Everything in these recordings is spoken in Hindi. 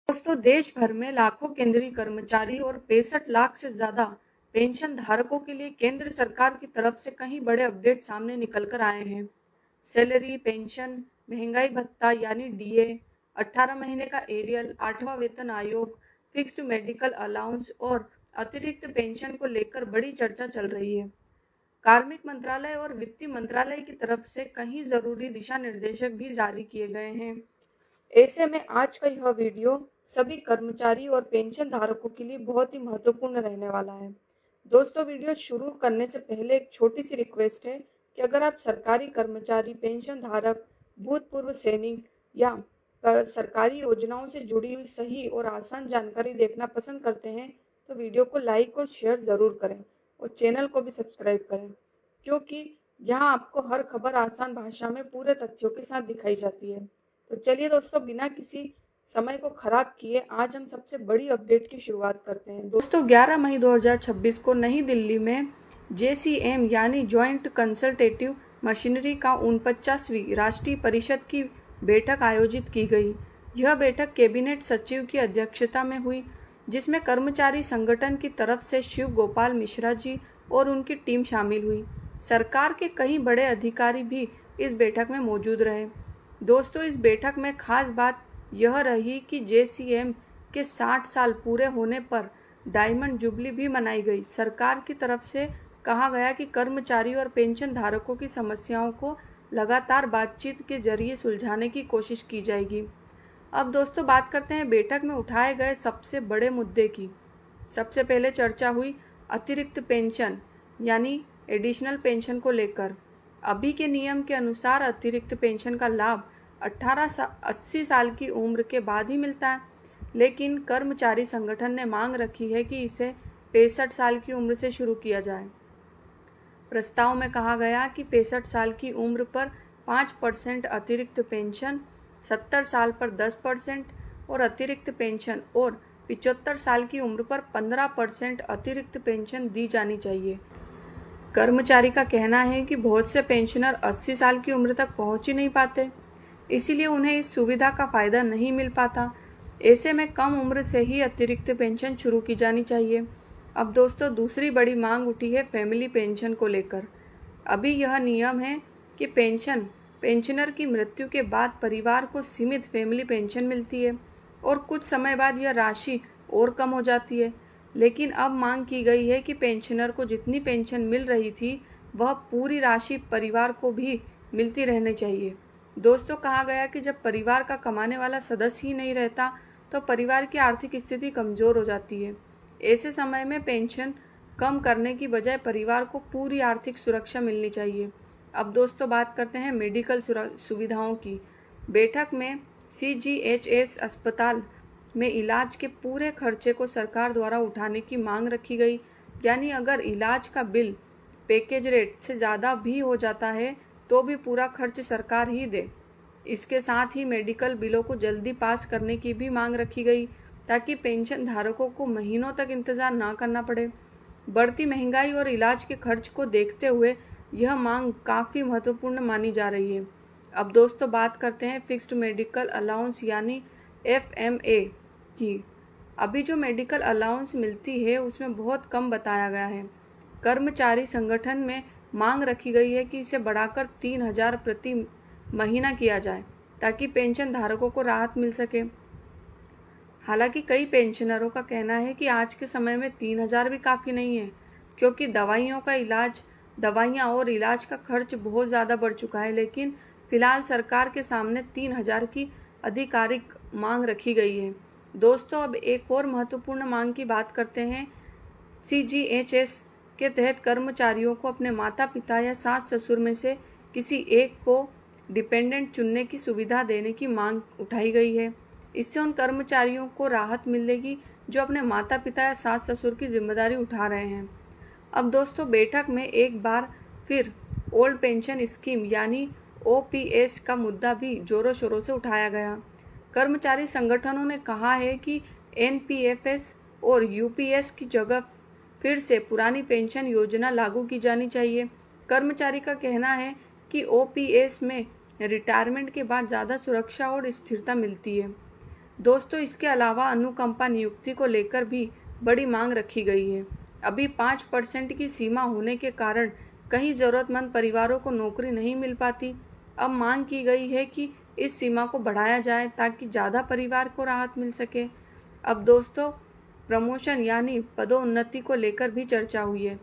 दोस्तों, देश भर में लाखों केंद्रीय कर्मचारी और 65 लाख से ज्यादा पेंशन धारकों के लिए केंद्र सरकार की तरफ से कई बड़े अपडेट सामने निकल कर आए हैं। सैलरी, पेंशन, महंगाई भत्ता यानी डीए, 18 महीने का एरियल, 8वां वेतन आयोग, फिक्स्ड मेडिकल अलाउंस और अतिरिक्त पेंशन को लेकर बड़ी चर्चा चल रही है। कार्मिक मंत्रालय और वित्त मंत्रालय की तरफ से कई जरूरी दिशा निर्देशक भी जारी किए गए हैं। ऐसे में आज का यह वीडियो सभी कर्मचारी और पेंशन धारकों के लिए बहुत ही महत्वपूर्ण रहने वाला है। दोस्तों, वीडियो शुरू करने से पहले एक छोटी सी रिक्वेस्ट है कि अगर आप सरकारी कर्मचारी, पेंशन धारक, भूतपूर्व सैनिक या सरकारी योजनाओं से जुड़ी हुई सही और आसान जानकारी देखना पसंद करते हैं तो वीडियो को लाइक और शेयर ज़रूर करें और चैनल को भी सब्सक्राइब करें, क्योंकि यहाँ आपको हर खबर आसान भाषा में पूरे तथ्यों के साथ दिखाई जाती है। तो चलिए दोस्तों, बिना किसी समय को खराब किए आज हम सबसे बड़ी अपडेट की शुरुआत करते हैं। दोस्तों, 11 मई 2026 को नई दिल्ली में जेसीएम यानी जॉइंट कंसल्टेटिव मशीनरी का 49वीं राष्ट्रीय परिषद की बैठक आयोजित की गई। यह बैठक कैबिनेट सचिव की अध्यक्षता में हुई, जिसमें कर्मचारी संगठन की तरफ से शिव गोपाल मिश्रा जी और उनकी टीम शामिल हुई। सरकार के कई बड़े अधिकारी भी इस बैठक में मौजूद रहे। दोस्तों, इस बैठक में खास बात यह रही कि जेसीएम के 60 साल पूरे होने पर डायमंड जुबली भी मनाई गई। सरकार की तरफ से कहा गया कि कर्मचारी और पेंशन धारकों की समस्याओं को लगातार बातचीत के जरिए सुलझाने की कोशिश की जाएगी। अब दोस्तों, बात करते हैं बैठक में उठाए गए सबसे बड़े मुद्दे की। सबसे पहले चर्चा हुई अतिरिक्त पेंशन यानी एडिशनल पेंशन को लेकर। अभी के नियम के अनुसार अतिरिक्त पेंशन का लाभ 80 साल की उम्र के बाद ही मिलता है, लेकिन कर्मचारी संगठन ने मांग रखी है कि इसे 65 साल की उम्र से शुरू किया जाए। प्रस्ताव में कहा गया कि 65 साल की उम्र पर 5% अतिरिक्त पेंशन, 70 साल पर 10% और अतिरिक्त पेंशन और 75 साल की उम्र पर 15% अतिरिक्त पेंशन दी जानी चाहिए। कर्मचारी का कहना है कि बहुत से पेंशनर 80 साल की उम्र तक पहुंच ही नहीं पाते, इसीलिए उन्हें इस सुविधा का फायदा नहीं मिल पाता। ऐसे में कम उम्र से ही अतिरिक्त पेंशन शुरू की जानी चाहिए। अब दोस्तों, दूसरी बड़ी मांग उठी है फैमिली पेंशन को लेकर। अभी यह नियम है कि पेंशनर की मृत्यु के बाद परिवार को सीमित फैमिली पेंशन मिलती है और कुछ समय बाद यह राशि और कम हो जाती है। लेकिन अब मांग की गई है कि पेंशनर को जितनी पेंशन मिल रही थी वह पूरी राशि परिवार को भी मिलती रहनी चाहिए। दोस्तों, कहा गया कि जब परिवार का कमाने वाला सदस्य ही नहीं रहता तो परिवार की आर्थिक स्थिति कमजोर हो जाती है। ऐसे समय में पेंशन कम करने की बजाय परिवार को पूरी आर्थिक सुरक्षा मिलनी चाहिए। अब दोस्तों, बात करते हैं मेडिकल सुविधाओं की। बैठक में सीजीएचएस अस्पताल में इलाज के पूरे खर्चे को सरकार द्वारा उठाने की मांग रखी गई, यानी अगर इलाज का बिल पैकेज रेट से ज़्यादा भी हो जाता है तो भी पूरा खर्च सरकार ही दे। इसके साथ ही मेडिकल बिलों को जल्दी पास करने की भी मांग रखी गई, ताकि पेंशन धारकों को महीनों तक इंतजार ना करना पड़े। बढ़ती महंगाई और इलाज के खर्च को देखते हुए यह मांग काफ़ी महत्वपूर्ण मानी जा रही है। अब दोस्तों, बात करते हैं फिक्स्ड मेडिकल अलाउंस यानी एफएमए की। अभी जो मेडिकल अलाउंस मिलती है उसमें बहुत कम बताया गया है। कर्मचारी संगठन में मांग रखी गई है कि इसे बढ़ाकर 3000 प्रति महीना किया जाए, ताकि पेंशन धारकों को राहत मिल सके। हालांकि कई पेंशनरों का कहना है कि आज के समय में 3000 भी काफ़ी नहीं है, क्योंकि दवाइयाँ और इलाज का खर्च बहुत ज़्यादा बढ़ चुका है। लेकिन फिलहाल सरकार के सामने 3000 की आधिकारिक मांग रखी गई है। दोस्तों, अब एक और महत्वपूर्ण मांग की बात करते हैं। सीजीएचएस के तहत कर्मचारियों को अपने माता पिता या सास ससुर में से किसी एक को डिपेंडेंट चुनने की सुविधा देने की मांग उठाई गई है। इससे उन कर्मचारियों को राहत मिलेगी जो अपने माता पिता या सास ससुर की जिम्मेदारी उठा रहे हैं। अब दोस्तों, बैठक में एक बार फिर ओल्ड पेंशन स्कीम यानी ओपीएस का मुद्दा भी जोरों शोरों से उठाया गया। कर्मचारी संगठनों ने कहा है कि एनपीएफएस और यूपीएस की जगह फिर से पुरानी पेंशन योजना लागू की जानी चाहिए। कर्मचारी का कहना है कि ओपीएस में रिटायरमेंट के बाद ज़्यादा सुरक्षा और स्थिरता मिलती है। दोस्तों, इसके अलावा अनुकंपा नियुक्ति को लेकर भी बड़ी मांग रखी गई है। अभी 5% की सीमा होने के कारण कई जरूरतमंद परिवारों को नौकरी नहीं मिल पाती। अब मांग की गई है कि इस सीमा को बढ़ाया जाए ताकि ज़्यादा परिवार को राहत मिल सके। अब दोस्तों, प्रमोशन यानी पदोन्नति को लेकर भी चर्चा हुई है।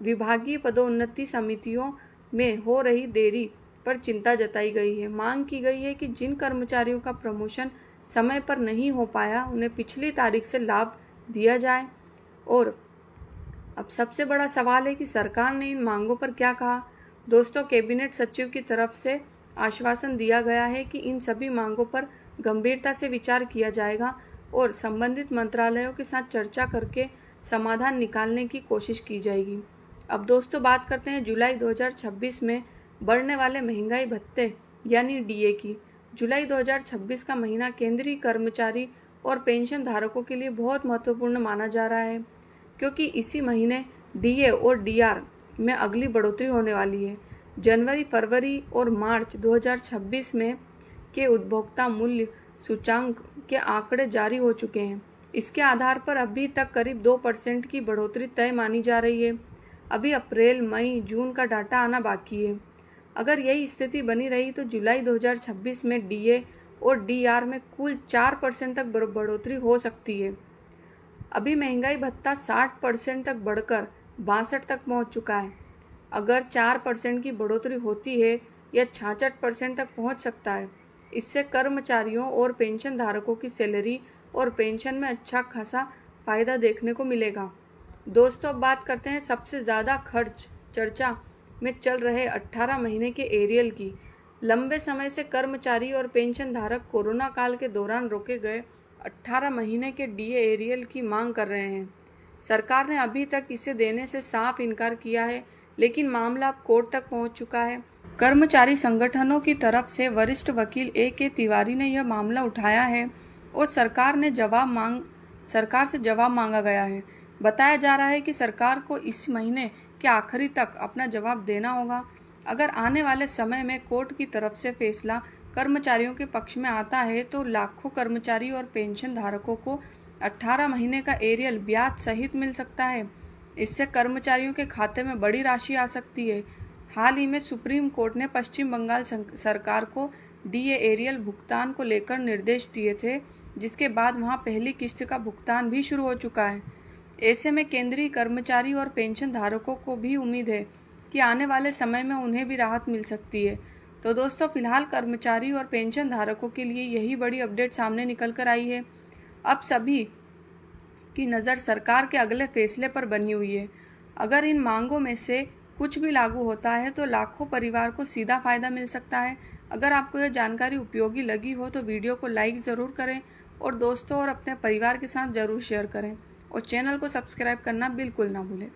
विभागीय पदोन्नति समितियों में हो रही देरी पर चिंता जताई गई है। मांग की गई है कि जिन कर्मचारियों का प्रमोशन समय पर नहीं हो पाया उन्हें पिछली तारीख से लाभ दिया जाए। और अब सबसे बड़ा सवाल है कि सरकार ने इन मांगों पर क्या कहा। दोस्तों, कैबिनेट सचिव की तरफ से आश्वासन दिया गया है कि इन सभी मांगों पर गंभीरता से विचार किया जाएगा और संबंधित मंत्रालयों के साथ चर्चा करके समाधान निकालने की कोशिश की जाएगी। अब दोस्तों, बात करते हैं जुलाई 2026 में बढ़ने वाले महंगाई भत्ते यानी डीए की। जुलाई 2026 का महीना केंद्रीय कर्मचारी और पेंशन धारकों के लिए बहुत महत्वपूर्ण माना जा रहा है, क्योंकि इसी महीने डीए और डीआर में अगली बढ़ोतरी होने वाली है। जनवरी, फरवरी और मार्च 2026 में के उपभोक्ता मूल्य सूचांक के आंकड़े जारी हो चुके हैं। इसके आधार पर अभी तक करीब 2% की बढ़ोतरी तय मानी जा रही है। अभी अप्रैल, मई, जून का डाटा आना बाकी है। अगर यही स्थिति बनी रही तो जुलाई 2026 में डीए और डीआर में कुल 4% तक बढ़ोतरी हो सकती है। अभी महंगाई भत्ता 60% तक बढ़कर 62 तक पहुंच चुका है। अगर 4% की बढ़ोतरी होती है, यह 66% तक पहुंच सकता है। इससे कर्मचारियों और पेंशन धारकों की सैलरी और पेंशन में अच्छा खासा फायदा देखने को मिलेगा। दोस्तों, अब बात करते हैं सबसे ज़्यादा खर्च चर्चा में चल रहे 18 महीने के एरियल की। लंबे समय से कर्मचारी और पेंशन धारक कोरोना काल के दौरान रोके गए 18 महीने के डीए एरियल की मांग कर रहे हैं। सरकार ने अभी तक इसे देने से साफ इनकार किया है, लेकिन मामला अब कोर्ट तक पहुंच चुका है। कर्मचारी संगठनों की तरफ से वरिष्ठ वकील ए.के. तिवारी ने यह मामला उठाया है और सरकार से जवाब मांगा गया है। बताया जा रहा है कि सरकार को इस महीने के आखिरी तक अपना जवाब देना होगा। अगर आने वाले समय में कोर्ट की तरफ से फैसला कर्मचारियों के पक्ष में आता है तो लाखों कर्मचारी और पेंशन धारकों को 18 महीने का एरियल ब्याज सहित मिल सकता है। इससे कर्मचारियों के खाते में बड़ी राशि आ सकती है। हाल ही में सुप्रीम कोर्ट ने पश्चिम बंगाल सरकार को डीए एरियल भुगतान को लेकर निर्देश दिए थे, जिसके बाद वहां पहली किस्त का भुगतान भी शुरू हो चुका है। ऐसे में केंद्रीय कर्मचारी और पेंशन धारकों को भी उम्मीद है कि आने वाले समय में उन्हें भी राहत मिल सकती है। तो दोस्तों, फिलहाल कर्मचारी और पेंशन धारकों के लिए यही बड़ी अपडेट सामने निकल कर आई है। अब सभी की नज़र सरकार के अगले फैसले पर बनी हुई है। अगर इन मांगों में से कुछ भी लागू होता है तो लाखों परिवार को सीधा फायदा मिल सकता है। अगर आपको यह जानकारी उपयोगी लगी हो तो वीडियो को लाइक ज़रूर करें और दोस्तों और अपने परिवार के साथ ज़रूर शेयर करें और चैनल को सब्सक्राइब करना बिल्कुल ना भूलें।